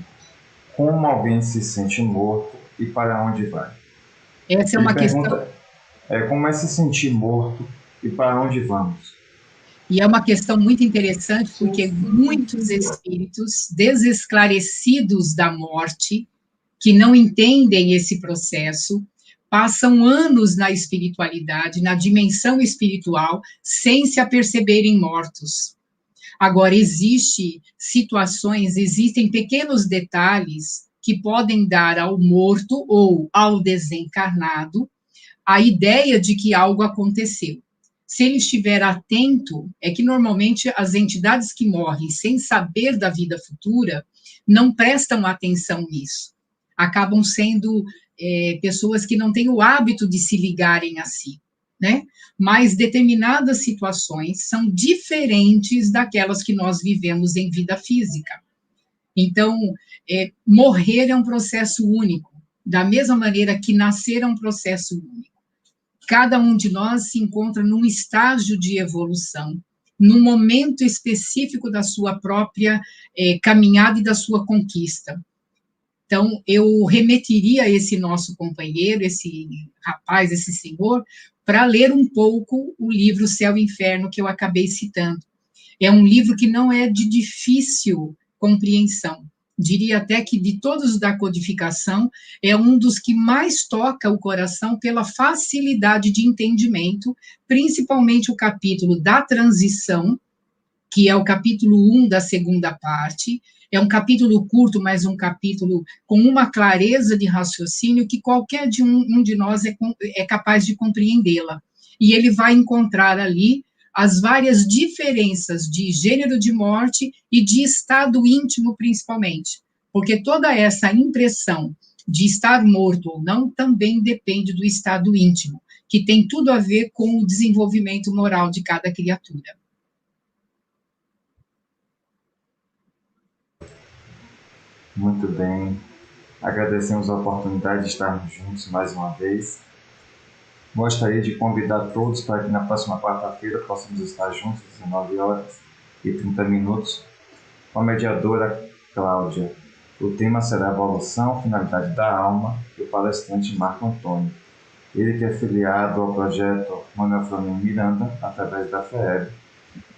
Como alguém se sente morto e para onde vai. Essa é uma questão... como é se sentir morto e para onde vamos. E é uma questão muito interessante, porque muitos espíritos desesclarecidos da morte, que não entendem esse processo, passam anos na espiritualidade, na dimensão espiritual, sem se aperceberem mortos. Agora, existem pequenos detalhes que podem dar ao morto ou ao desencarnado a ideia de que algo aconteceu. Se ele estiver atento, é que normalmente as entidades que morrem sem saber da vida futura não prestam atenção nisso. Acabam sendo pessoas que não têm o hábito de se ligarem a si, né? Mas determinadas situações são diferentes daquelas que nós vivemos em vida física. Então, morrer é um processo único, da mesma maneira que nascer é um processo único. Cada um de nós se encontra num estágio de evolução, num momento específico da sua própria caminhada e da sua conquista. Então, eu remeteria esse nosso companheiro, esse rapaz, esse senhor, para ler um pouco o livro Céu e Inferno, que eu acabei citando. É um livro que não é de difícil compreensão. Diria até que, de todos da codificação, é um dos que mais toca o coração pela facilidade de entendimento, principalmente o capítulo da transição, que é o capítulo 1 da segunda parte. É um capítulo curto, mas um capítulo com uma clareza de raciocínio que qualquer um de nós é capaz de compreendê-la. E ele vai encontrar ali as várias diferenças de gênero de morte e de estado íntimo, principalmente. Porque toda essa impressão de estar morto ou não também depende do estado íntimo, que tem tudo a ver com o desenvolvimento moral de cada criatura. Muito bem. Agradecemos a oportunidade de estarmos juntos mais uma vez. Gostaria de convidar todos para que na próxima quarta-feira possamos estar juntos às 19 horas e 30 minutos com a mediadora Cláudia. O tema será Evolução, Finalidade da Alma, e o palestrante Marco Antônio. Ele que é filiado ao projeto Manuel Flamengo Miranda, através da FEEB,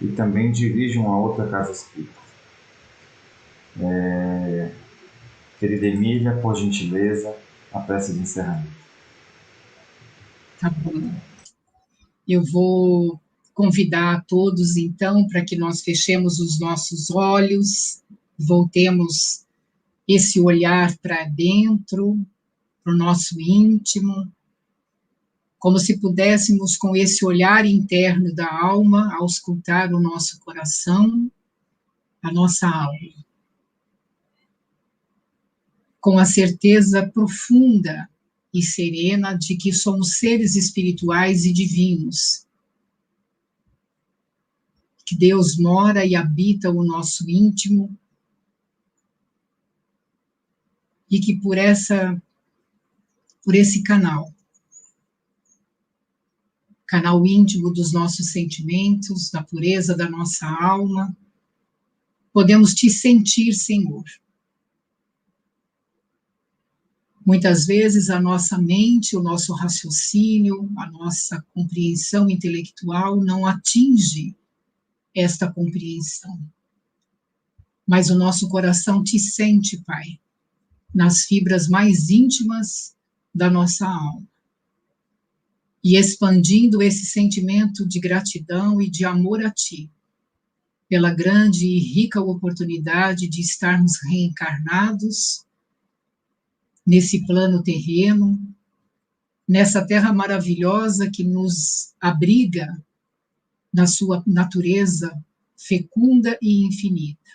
e também dirige uma outra casa espírita. Querida Emília, por gentileza, a prece de encerramento. Tá bom. Eu vou convidar a todos, então, para que nós fechemos os nossos olhos, voltemos esse olhar para dentro, para o nosso íntimo, como se pudéssemos, com esse olhar interno da alma, auscultar o nosso coração, a nossa alma, com a certeza profunda e serena de que somos seres espirituais e divinos, que Deus mora e habita o nosso íntimo, e que por esse canal íntimo dos nossos sentimentos, da pureza da nossa alma, podemos te sentir, Senhor. Muitas vezes a nossa mente, o nosso raciocínio, a nossa compreensão intelectual não atinge esta compreensão. Mas o nosso coração te sente, Pai, nas fibras mais íntimas da nossa alma. E expandindo esse sentimento de gratidão e de amor a Ti, pela grande e rica oportunidade de estarmos reencarnados nesse plano terreno, nessa terra maravilhosa que nos abriga na sua natureza fecunda e infinita.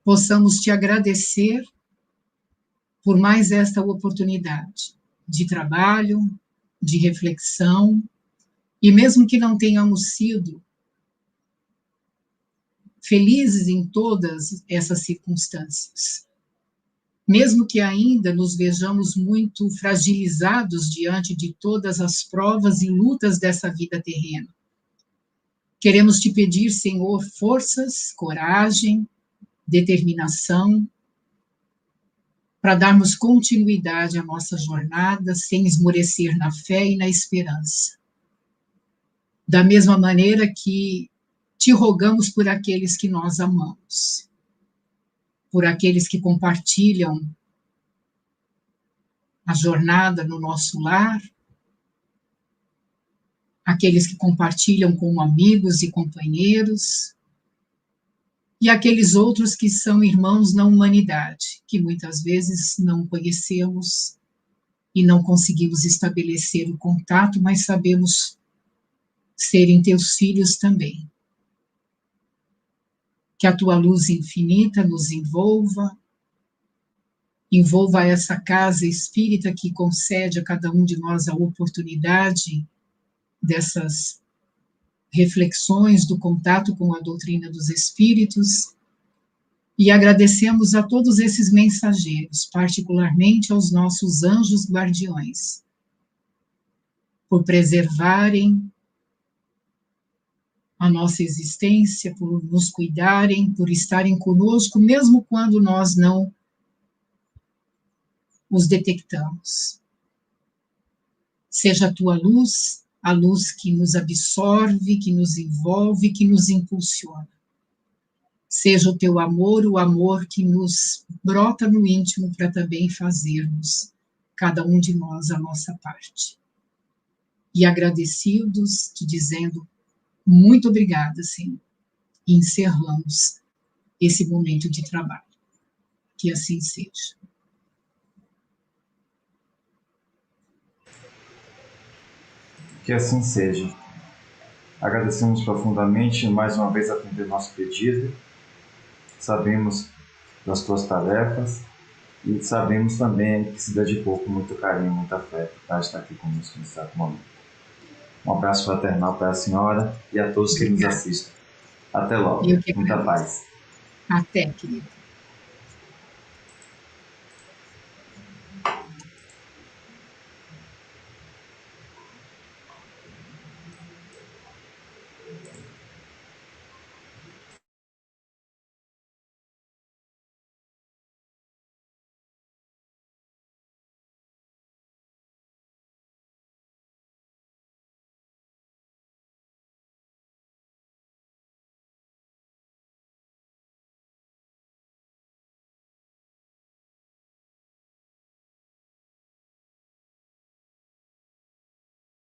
Possamos te agradecer por mais esta oportunidade de trabalho, de reflexão, e mesmo que não tenhamos sido felizes em todas essas circunstâncias, mesmo que ainda nos vejamos muito fragilizados diante de todas as provas e lutas dessa vida terrena, queremos te pedir, Senhor, forças, coragem, determinação, para darmos continuidade à nossa jornada, sem esmorecer na fé e na esperança. Da mesma maneira que te rogamos por aqueles que nós amamos, por aqueles que compartilham a jornada no nosso lar, aqueles que compartilham com amigos e companheiros, e aqueles outros que são irmãos na humanidade, que muitas vezes não conhecemos e não conseguimos estabelecer o contato, mas sabemos serem teus filhos também. Que a tua luz infinita nos envolva essa casa espírita que concede a cada um de nós a oportunidade dessas reflexões, do contato com a doutrina dos espíritos, e agradecemos a todos esses mensageiros, particularmente aos nossos anjos guardiões, por preservarem a nossa existência, por nos cuidarem, por estarem conosco, mesmo quando nós não os detectamos. Seja a tua luz, a luz que nos absorve, que nos envolve, que nos impulsiona. Seja o teu amor, o amor que nos brota no íntimo para também fazermos, cada um de nós, a nossa parte. E agradecidos, te dizendo muito obrigada, Senhor. E encerramos esse momento de trabalho. Que assim seja. Que assim seja. Agradecemos profundamente mais uma vez atender nosso pedido. Sabemos das tuas tarefas e sabemos também que se dedicou com muito carinho, muita fé para estar aqui conosco nesse exato momento. Um abraço fraternal para a senhora e a todos que nos assistem. Até logo. Eu que Muita agradeço. paz. Até, querido.